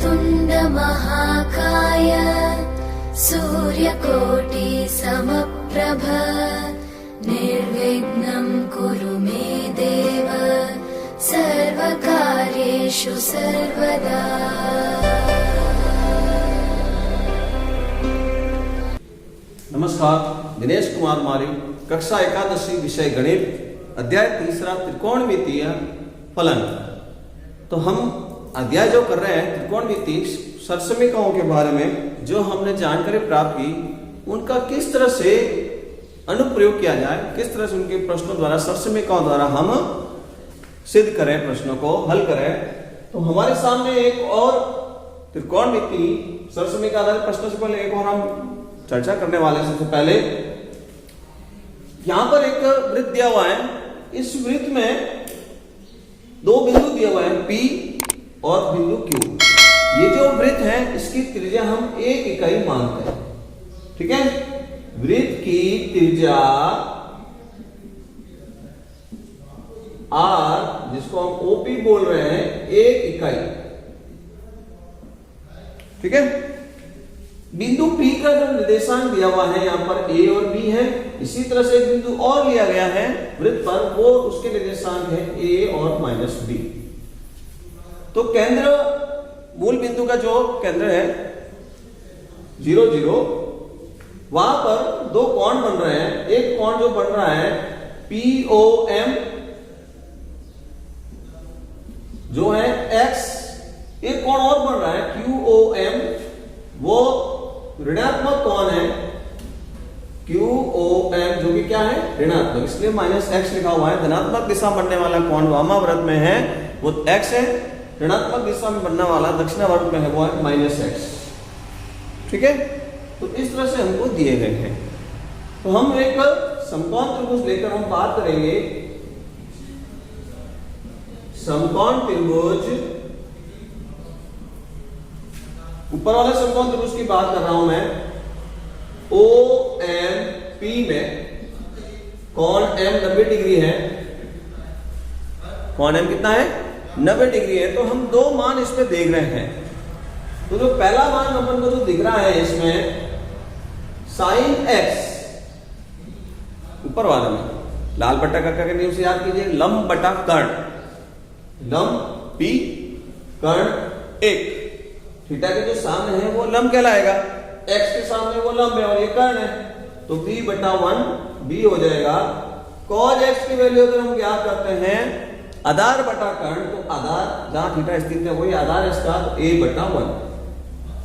वक्रतुण्ड महाकाय सूर्यकोटि समप्रभ निर्विघ्नं कुरु मे देव सर्वकार्येषु सर्वदा। नमस्कार, दिनेश कुमार मारी, कक्षा एकादशी, विषय गणित, अध्याय 3 त्रिकोणमितीय फलन। तो हम अध्याय जो कर रहे हैं त्रिकोणमितीय सरसमीकरणों के बारे में जो हमने जानकारी प्राप्त की, उनका किस तरह से अनुप्रयोग किया जाए, किस तरह से उनके प्रश्नों द्वारा, सरसमीकरणों द्वारा हम सिद्ध करें, प्रश्नों को हल करें। तो हमारे सामने एक और त्रिकोणमितीय सरसमीकरण आधारित प्रश्नों से पहले एक और हम चर्चा करने वाले हैं। सबसे पहले यहां पर एक वृत्त दिया हुआ है। इस वृत्त में दो बिंदु दिए हुए हैं, P और बिंदु Q। ये जो वृत्त है इसकी त्रिज्या हम 1 इकाई मानते हैं। ठीक है, वृत्त की त्रिज्या R, जिसको हम OP बोल रहे हैं, 1 इकाई। ठीक है, बिंदु P का जो निर्देशांक दिया हुआ है यहां पर A और B है। इसी तरह से एक बिंदु और लिया गया है वृत्त पर, वो उसके निर्देशांक है A और -B। तो केंद्र, मूल बिंदु का जो केंद्र है 0 0, वहां पर दो कोण बन रहे हैं। एक कोण जो बन रहा है POM जो है X, एक कोण और बन रहा है QOM, वो ऋणात्मक कोण है QOM, जो कि क्या है, ऋणात्मक, इसलिए -x लिखा हुआ है। धनात्मक दिशा बनने वाला कोण वामावर्त में है वो x है, ऋणात्मक दिशा में बनने वाला दक्षिणावर्त में है वो है -x। ठीक है, तो इस तरह से हमको दिए गए हैं। तो हम एक समकोण त्रिभुज लेकर हम बात करेंगे। समकोण त्रिभुज, ऊपर वाले समकोण त्रिभुज की बात कर रहा हूं मैं। OMP में कोण M 90 डिग्री है। कोण M कितना है? 90 डिग्री है। तो हम दो मान इसमें देख रहे हैं। तो जो पहला मान अपन को जो दिख रहा है इसमें sin x, ऊपर वाले में लाल बट्टा के नियम से याद कीजिए, लंब बटा कर्ण, लंब P, कर्ण 1। थीटा के जो सामने है वो लंब कहलाएगा, x के सामने वो लंब है और ये कर्ण है, तो b/1 b हो जाएगा। cos x की वैल्यू अगर हम ज्ञात करते हैं आधार बटा कर्ण, तो आधार जहां थीटा स्थित है वही आधार है इसका, तो a/1।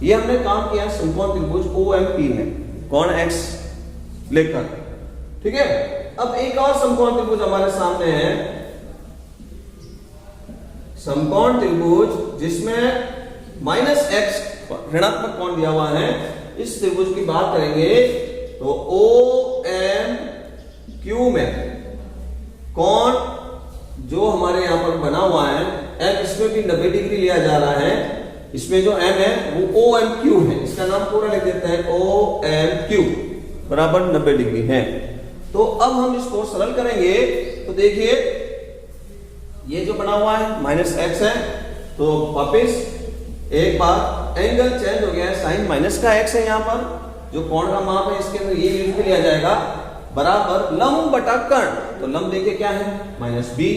ये हमने काम किया समकोण त्रिभुज OMP में कोण x लेकर। ठीक है, अब एक और समकोण त्रिभुज हमारे सामने है, समकोण त्रिभुज जिसमें -x ऋणात्मक कोण दिया हुआ है। इस त्रिभुज की बात करेंगे तो OMQ में कोण जो हमारे यहां पर बना हुआ है M, इसमें भी 90 डिग्री लिया जा रहा है। इसमें जो M है वो OMQ है, इसका नाम पूरा लिख देते हैं, OMQ बराबर 90 डिग्री है। तो अब हम इसको सरल करेंगे। तो देखिए ये जो बना हुआ है -x है, तो वापिस एक बार एंगल चेंज हो गया है, साइन माइनस का x है यहां पर, जो कोण का माप है इसके अंदर ये लिख लिया जाएगा, बराबर लंब बटा कर्ण। तो लंब देखिए क्या है, -b,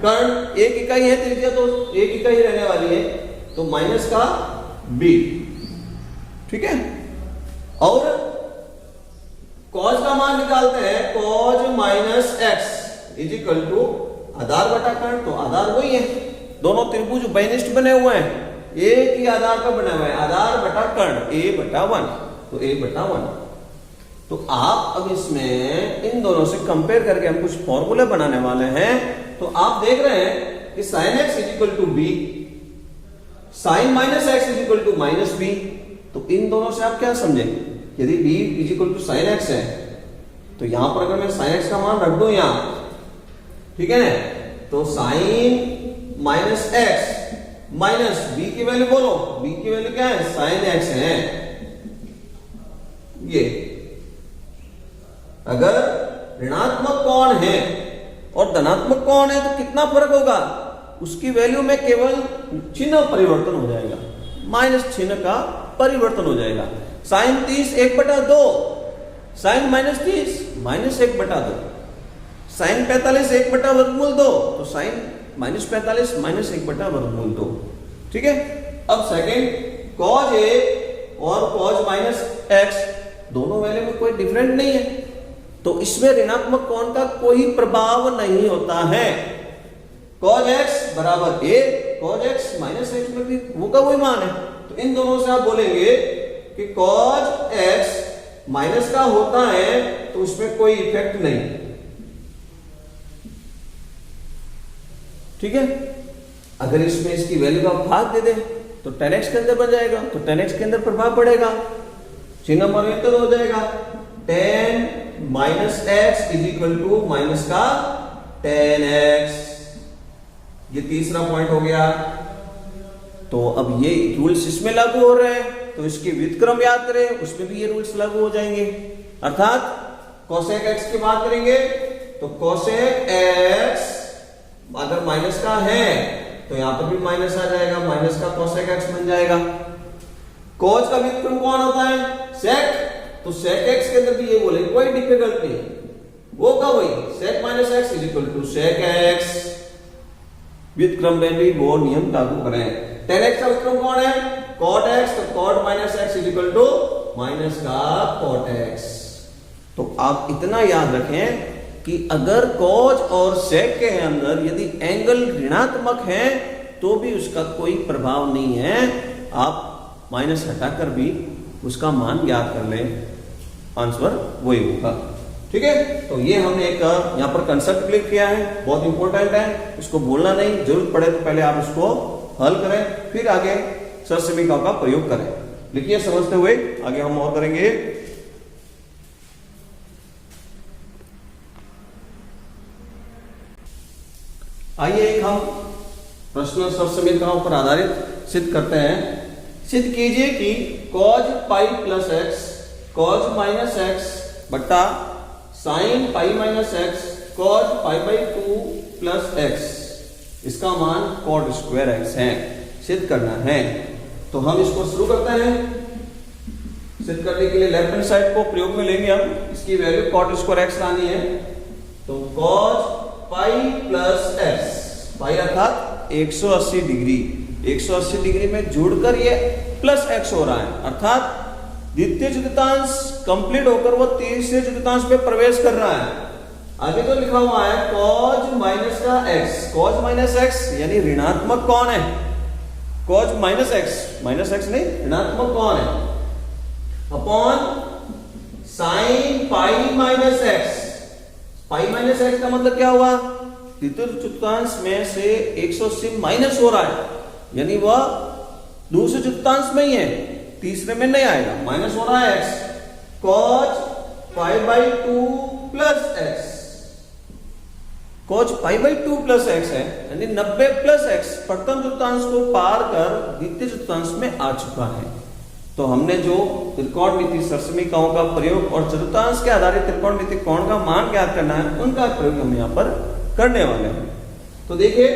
कर्ण 1 इकाई है त्रिज्या, तो 1 इकाई रहने वाली है, तो माइनस का b। ठीक है, और cos का मान निकालते हैं, cos -x = आधार बटा कर्ण, तो आधार वही है, दोनों त्रिभुज उभयनिष्ठ बने हुए हैं, एक ही आधार पर बना हुआ है, आधार बटा कर्ण a/1, तो a/1। तो आप अब इसमें इन दोनों से कंपेयर करके हम कुछ फॉर्मूले बनाने वाले हैं। तो आप देख रहे हैं कि sin x = b, sin -x = -b। तो इन दोनों से आप क्या समझें, यदि b = sin x है तो यहां पर अगर मैं sin x का मान रख दूं यहां, ठीक है ना, तो sin -x माइनस b की वैल्यू बोलो, b की वैल्यू क्या है, sin x है। ये अगर ऋणात्मक कोण है और धनात्मक कोण है तो कितना फर्क होगा, उसकी वैल्यू में केवल चिन्ह परिवर्तन हो जाएगा। माइनस चिन्ह का परिवर्तन हो जाएगा। Sine 30 1/2, sine minus 30 minus 1/2, sine 45 1/2, तो साइन माइनस 45 माइनस 1/2। ठीक है। अब सेकेंड कॉज ए और कॉज माइनस एक्स दोनों वैल्यू में कोई डिफरेंट नहीं है, तो इसमें ऋणात्मक कोण का कोई प्रभाव नहीं होता है। कॉज एक्स बराबर ए, कॉज एक्स माइनस एक्स में भी वो का वही मान है, तो इन दोनों से आप बोलेंगे कि कॉज एक्स माइनस का होता है तो उसमें कोई इफेक्ट नहीं। ठीक है। अगर इसमें इसकी वैल्यू का भाग दे दें तो tan x के अंदर बन जाएगा, तो tan x के अंदर प्रभाव पड़ेगा, चिन्ह परिवर्तन हो जाएगा। tan minus x is equal to minus का tan x, ये तीसरा पॉइंट हो गया। तो अब ये रूल्स इसमें लागू हो रहे हैं, तो इसके व्युत्क्रम याद करें, उसमें भी ये रूल्स लागू हो जाएंगे। अर्थात कोसेक एक्स की बात करेंगे तो कोसेक एक्स अगर माइनस का है तो यहां पर भी माइनस आ जाएगा, माइनस का कोसेक एक्स बन जाएगा। कोज का व्युत्क्रम कौन होता है? सेक, तो सेक एक्स के अंदर भी ये बोले कोई डिफिकल्ट नहीं, वो का वही sec minus x is equal to sec x. व्युत्क्रम में भी वो नियम लागू करें। tan x का व्युत्क्रम कौन है? cot x, तो cot minus x is equal to minus का cot x। तो आप इतना याद रखें कि अगर कॉज और सेक के अंदर यदि एंगल ऋणात्मक है तो भी उसका कोई प्रभाव नहीं है, आप माइनस हटाकर भी उसका मान याद कर लें, आंसर वही होगा। ठीक है। तो ये हमने एक यहां पर कंसेप्ट क्लियर किया है, बहुत इंपॉर्टेंट है, इसको बोलना नहीं, जरूरत पड़े तो पहले आप इसको हल करें, फिर आगे सरसमीकाओं का प्रयोग करें। लिखिए समझते हुए आगे हम और करेंगे। आइए एक हम प्रश्न सरसमीकाओं पर आधारित सिद्ध करते हैं। सिद्ध कीजिए कि cos pi plus x cos minus x बट्टा sine pi minus x cos pi by 2 plus x, इसका मान cot स्क्वायर एक्स है, सिद्ध करना है। तो हम इसको शुरू करते हैं। सिद्ध करने के लिए लेफ्ट हैंड साइड को प्रयोग में लेंगे हम, इसकी वैल्यू cot स्क्वायर एक्स लानी है। तो cos पाई प्लस एक्स, पाई अर्थात 180 डिग्री, 180 डिग्री में जुड़कर ये प्लस एक्स हो रहा है, अर्थात द्वितीय चतुर्थांश कंप्लीट होकर वो तीसरे चतुर्थांश पे प्रवेश कर रहा है। आगे तो लिखा हुआ है cos माइनस का x, cos माइनस एक्स यानी ऋणात्मक कौन है? cos minus x, minus x नहीं, ऋणात्मक कौन है? Upon sine pi minus x. पाई माइनस एक्स का मतलब क्या हुआ? तृतीय चतुर्थांश में से 180 माइनस हो रहा है, यानी वह दूसरे चतुर्थांश में ही है, तीसरे में नहीं आएगा, माइनस हो रहा है x. cos pi by 2 plus x, cos pi by 2 plus x है, यानी 90 प्लस एक्स प्रथम चतुर्थांश को पार कर द्वितीय चतुर्थांश में आ चुका है। तो हमने जो त्रिकोणमिति सरसमीकाओं का प्रयोग और चतुर्थांश के आधारित त्रिकोणमिति कोण का मान ज्ञात करना है, उनका प्रयोग हम यहाँ पर करने वाले हैं। तो देखिए,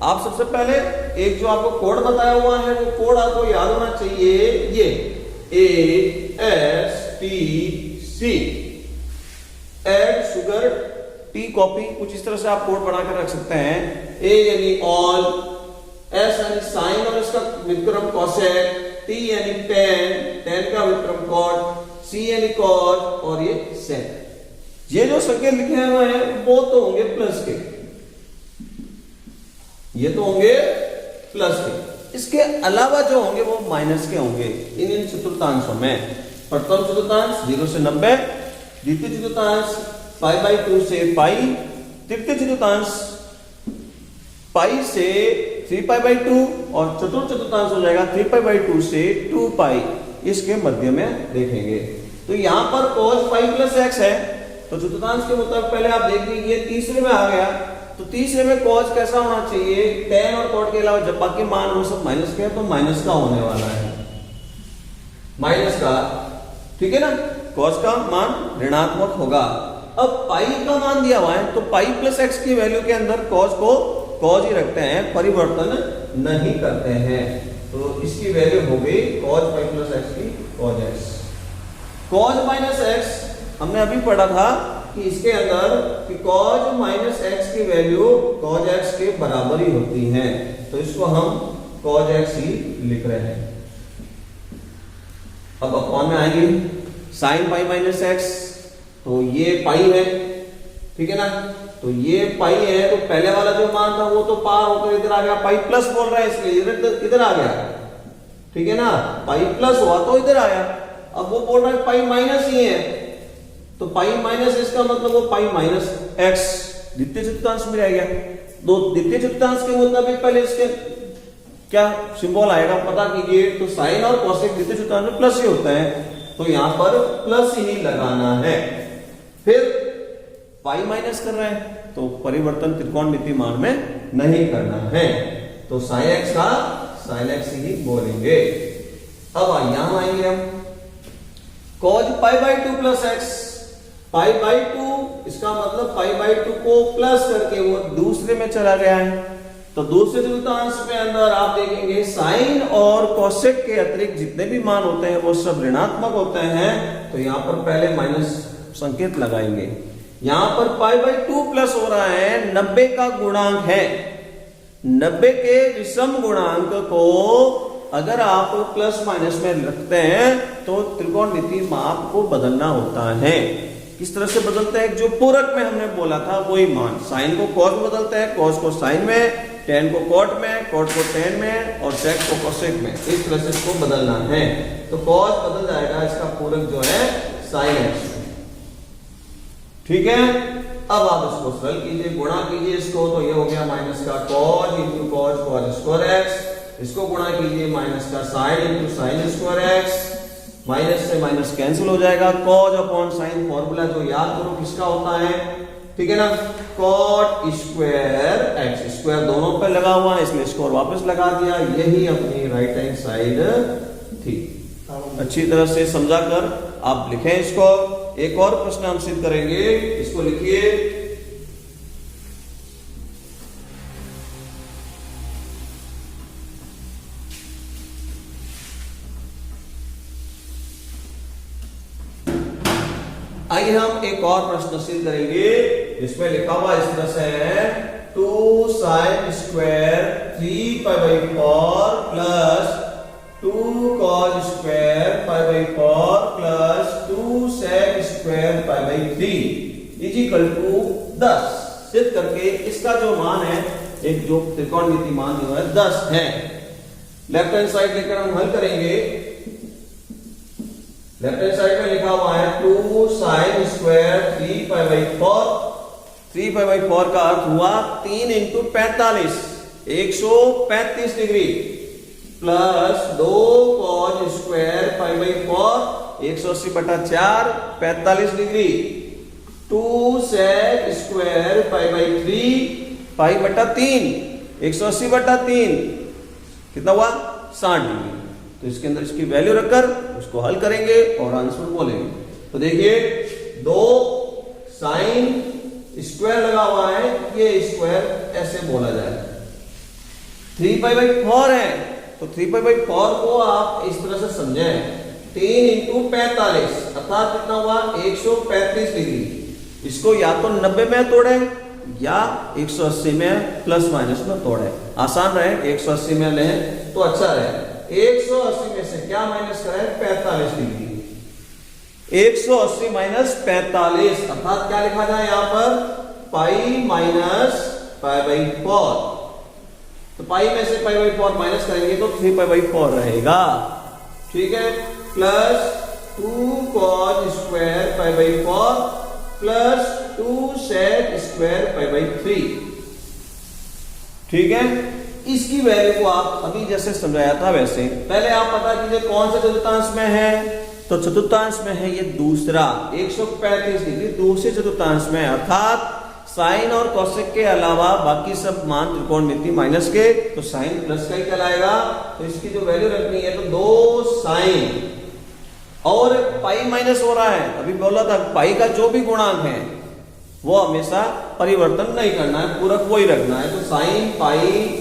आप सबसे पहले एक जो आपको कोड बताया हुआ है वो कोड आपको याद होना चाहिए, ये ASTC, add sugar tea copy, कुछ इस तरह से आप कोड बनाकर रख सकते हैं। ए यानी ऑल, एस यानी साइन और इसका व्युत्क्रम कोसेक, टी यानी टेन का व्युत्क्रम कॉट, सी यानी कॉट और ये सेक। ये जो संकेत लिखे हुए हैं वो तो होंगे प्लस के, ये तो होंगे प्लस के, इसके अलावा जो होंगे वो माइनस के होंगे इन चतुर्थांशों में। प्रथम चतुर्थांश 0 से 90, द्वितीय चतुर्थांश पाई बाई 2 से पाई, तृतीय चतुर्थांश पाई से 3 पाई बाई 2 और चतुर्थ चतुर्थांश हो जाएगा 3 पाई बाई 2 से 2 पाई, इसके मध्य में देखेंगे। तो यहां पर cos पाई प्लस एक्स है, तो चतुर्थांश के मुताबिक पहले आप देख लीजिए तीसरे में आ गया, तो तीसरे में cos कैसा होना चाहिए? tan और cot के अलावा जब बाकी मान वो सब माइनस के हैं तो माइनस का होने वाला है, माइनस का, ठीक है ना। cos का मान ऋणात्मक होगा। अब पाई का मान दिया हुआ है तो पाई प्लस एक्स की वैल्यू के अंदर cos को cos ही रखते हैं, परिवर्तन नहीं करते हैं। तो इसकी वैल्यू हो गई cos पाई प्लस एक्स की cos x। cos minus x हमने अभी पढ़ा था कि इसके अंदर कि cos माइनस एक्स की वैल्यू cos x के बराबर ही होती है, तो इसको हम cos x ही लिख रहे हैं। अब अपॉन में आएंगे sin पाई माइनस एक्स, तो ये पाई है, ठीक है ना, तो ये पाई है, तो पहले वाला जो मान था वो तो पार होकर इधर आ गया, पाई प्लस बोल रहा है इसलिए इधर आ गया, ठीक है ना, पाई प्लस हुआ तो इधर आया। अब वो बोल रहा है पाई माइनस ही है, तो पाई माइनस इसका मतलब वो पाई माइनस एक्स द्वितीय चतुर्थांश में रह गया। दो द्वितीय चतुर्थांश के मुताबिक पहले इसके क्या सिंबल आएगा पता कीजिए, तो साइन और कोसेक द्वितीय चतुर्थांश में प्लस ही होता है, तो यहां पर प्लस ही लगाना है। फिर पाई माइनस कर रहे हैं तो परिवर्तन त्रिकोणमिति मान में नहीं करना है, तो साइन एक्स का साइन एक्स ही बोलेंगे। अब यहां आएंगे हम cos pi by 2 plus x, pi by 2 इसका मतलब पाई बाई 2 को प्लस करके वो दूसरे में चला गया है, तो दूसरे चतुर्थांश में अंदर आप देखेंगे साइन और कोसेक के अतिरिक्त जितने भी मान होते हैं वो सब ऋणात्मक होते हैं, तो यहां पर पहले माइनस संकेत लगाएंगे। यहां पर पाई बाई 2 प्लस हो रहा है, 90 का गुणांक है, 90 के विषम गुणांक को अगर आप प्लस माइनस में रखते हैं तो त्रिकोणमिति माप को बदलना होता है। किस तरह से बदलते हैं, जो पूरक में हमने बोला था वही मान, साइन को कॉस में बदलते हैं, कॉस को साइन में, टेन को कॉट में, कॉट को टेन में और सेक को कोसेक में, इस तरह से इसको बदलना है। तो कॉस बदल जाएगा, इसका पूरक जो है साइन एक्स, ठीक है। अब आप इसको सरल कीजिए, गुणा कीजिए इसको, तो ये हो गया माइनस का cos into cos cos square x, इसको गुणा कीजिए माइनस का sine into sine square x, minus से माइनस कैंसिल हो जाएगा, कॉस अपॉन साइन फॉर्मूला जो याद करो किसका होता है, ठीक है ना, कॉट स्क्वायर एक्स, स्क्वायर दोनों पे लगा हुआ है इसलिए इसको वापस लगा दिया, यही अपनी राइट हैंड साइड थी। अच्छी तरह से समझा कर आप लिखें इसको। एक और प्रश्न हम सिद्ध करेंगे, इसको लिखिए, आइए हम एक और प्रश्न सिद्ध करेंगे, इसमें लिखा हुआ इस तरह से है 2 sin square 3 pi by 4 plus 2 cos square pi by 4 plus 2 sec square pi by 3 equal to 10। सिद्ध करके इसका जो मान है, एक जो त्रिकोणमिति मान जो है 10 है। लेफ्ट हैंड साइड लेकर हम हल करेंगे। लेफ्ट हैंड साइड में लिखा हुआ है 2 sin square 3 pi by 4, 3 pi by 4 का अर्थ हुआ 3 into 45 135 degree plus 2 cos square pi by 4 180 बटा 4 45 degree, 2 sec square pi by 3 पाई बटा 3 180 बटा 3 कितना हुआ 60 डिग्री। तो इसके अंदर इसकी वैल्यू रखकर उसको हल करेंगे और आंसर बोलेंगे। तो देखिए 2 साइन स्क्वायर लगा हुआ है, ये स्क्वायर ऐसे बोला जाए, 3 पाई बाई 4 है, तो 3 पाई बाई 4 को आप इस तरह से समझें, 3 इंटू 45 अर्थात कितना हुआ 135 डिग्री। इसको या तो 90 में तोड़े या 180 में प्लस माइनस में तोड़े, आसान रहे, 180 में लें तो अच्छा रहे। 180 में से क्या माइनस करें 45 डिग्री, 180 माइनस 45 अर्थात क्या लिखा जाए यहां पर पाई माइनस पाई बाई 4, तो पाई में से पाई बाई 4 माइनस करेंगे तो 3 पाई बाई 4 रहेगा, ठीक है, plus 2 cos square pi by 4 plus 2 sec square pi by 3, ठीक है। इसकी वैल्यू को आप अभी जैसे समझाया था वैसे पहले आप पता कीजिए कौन से चतुर्थांश में है, तो चतुर्थांश में है ये दूसरा 135 डिग्री दूसरे चतुर्थांश में, अर्थात साइन और कोसेक के अलावा बाकी सब मान त्रिकोणमिति माइनस के, तो साइन प्लस का ही कहलाएगा। तो इसकी जो वैल्यू रखनी है तो 2 साइन और पाई माइनस हो रहा है, अभी बोला था पाई का जो भी गुणांक है वो हमेशा परिवर्तन नहीं करना है, पूरक वो ही रखना है, तो साइन पाई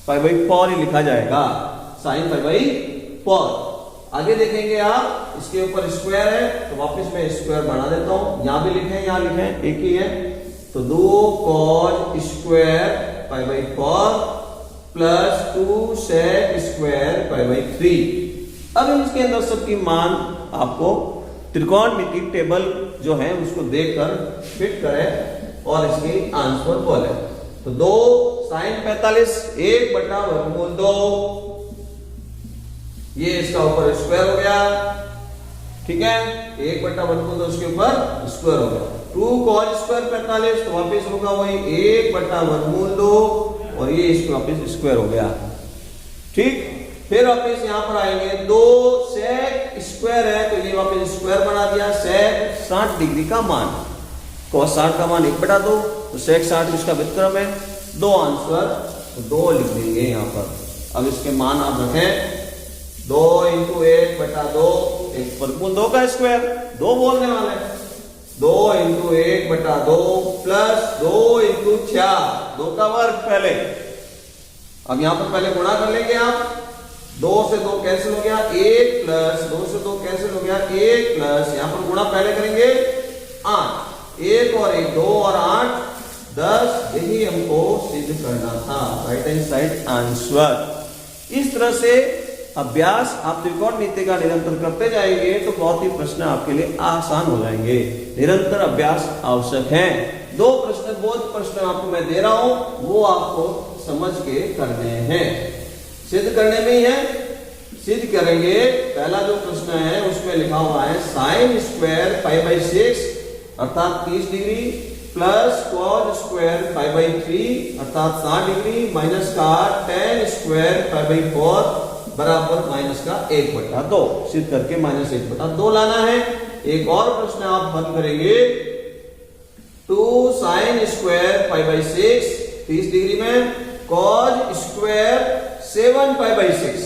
पाई बाई 4 ही लिखा जाएगा। Sine pi by 4। आगे देखेंगे आप, इसके ऊपर स्क्वायर है तो वापस मैं स्क्वायर बना देता हूं, यहां भी लिखे यहां लिखे एक ही है, तो 2 cos square pi by 4 plus 2 sec square pi by 3। अब इसके अंदर सबकी मान आपको त्रिकोणमिति टेबल जो है उसको देखकर फिट करें और इसकी आंसर बोले। तो 2 sin 45 1/√2, ये इसका ऊपर स्क्वायर हो गया, ठीक है, 1/√2 उसके ऊपर स्क्वायर हो गया। 2 cos स्क्वायर 45 तो वापस होगा वही 1/√2 और ये इसको वापस स्क्वायर हो गया, ठीक। फिर वापस यहां पर आएंगे, 2 sec स्क्वायर है तो ये वापस स्क्वायर बना दिया, sec 60 डिग्री का मान, cos 60 का मान 1/2 तो sec 60 इसका व्युत्क्रम है, 2 आंसर तो 2 लिख देंगे यहां पर। अब इसके मान आप रखें, 2 × 1/2, 1/2 का स्क्वायर 2 बोलने वाले, 2 × 1/2 प्लस 2 × 4, 2 का वर्ग पहले। अब यहां पर पहले गुणा कर लेंगे आप, 2 से 2 कैंसिल हो गया, 1 प्लस 2 से 2 कैंसिल हो गया, 1 प्लस यहां पर गुणा पहले करेंगे 8, 1 और 1 2 और 8 10, यही हमको सिद्ध करना था, राइट हैंड साइड आंसर। इस तरह से अभ्यास आप त्रिकोणमिति का निरंतर करते जाएंगे तो बहुत ही प्रश्न आपके लिए आसान हो जाएंगे। निरंतर अभ्यास आवश्यक है। 2 प्रश्न बोध प्रश्न आपको मैं दे रहा हूं, वो आपको समझ के करने हैं, सिद्ध करने में ही है, सिद्ध करेंगे। पहला जो प्रश्न है उसमें लिखा हुआ है साइन स्क्वायर पाई बाई 6 अर्थात 30 degree plus cos square pi by 3 अर्थात 60 डिग्री माइनस का tan स्क्वायर पाई बाई 4 बराबर माइनस का 1/2, सिद्ध करके माइनस 1/2 लाना है। एक और प्रश्न आप हल करेंगे, 2 sin square pi by 6 30 degree में cos स्क्वायर 7 पाई बाई 6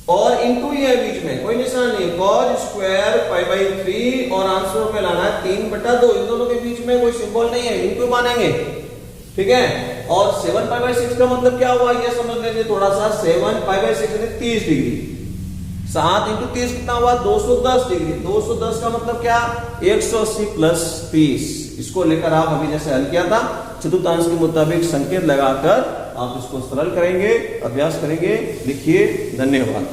और इंटू ये बीच में कोई निशान नहीं, cos स्क्वायर पाई बाई 3 और आंसर में लाना है 3/2, इन दोनों के बीच में कोई सिंबल नहीं है, इंटू मानेंगे, ठीक है। और 7 पाई बाई 6 का मतलब क्या हुआ ये समझ लीजिए थोड़ा सा, 7 पाई बाई 6 यानी 30 डिग्री, 7 × 30 कितना हुआ 210 डिग्री, 210 का मतलब क्या 180 प्लस 30। इसको लेकर आप अभी जैसे हल किया था चतुर्थांश के मुताबिक संकेत लगाकर आप इसको सरल करेंगे, अभ्यास करेंगे, लिखिए। धन्यवाद।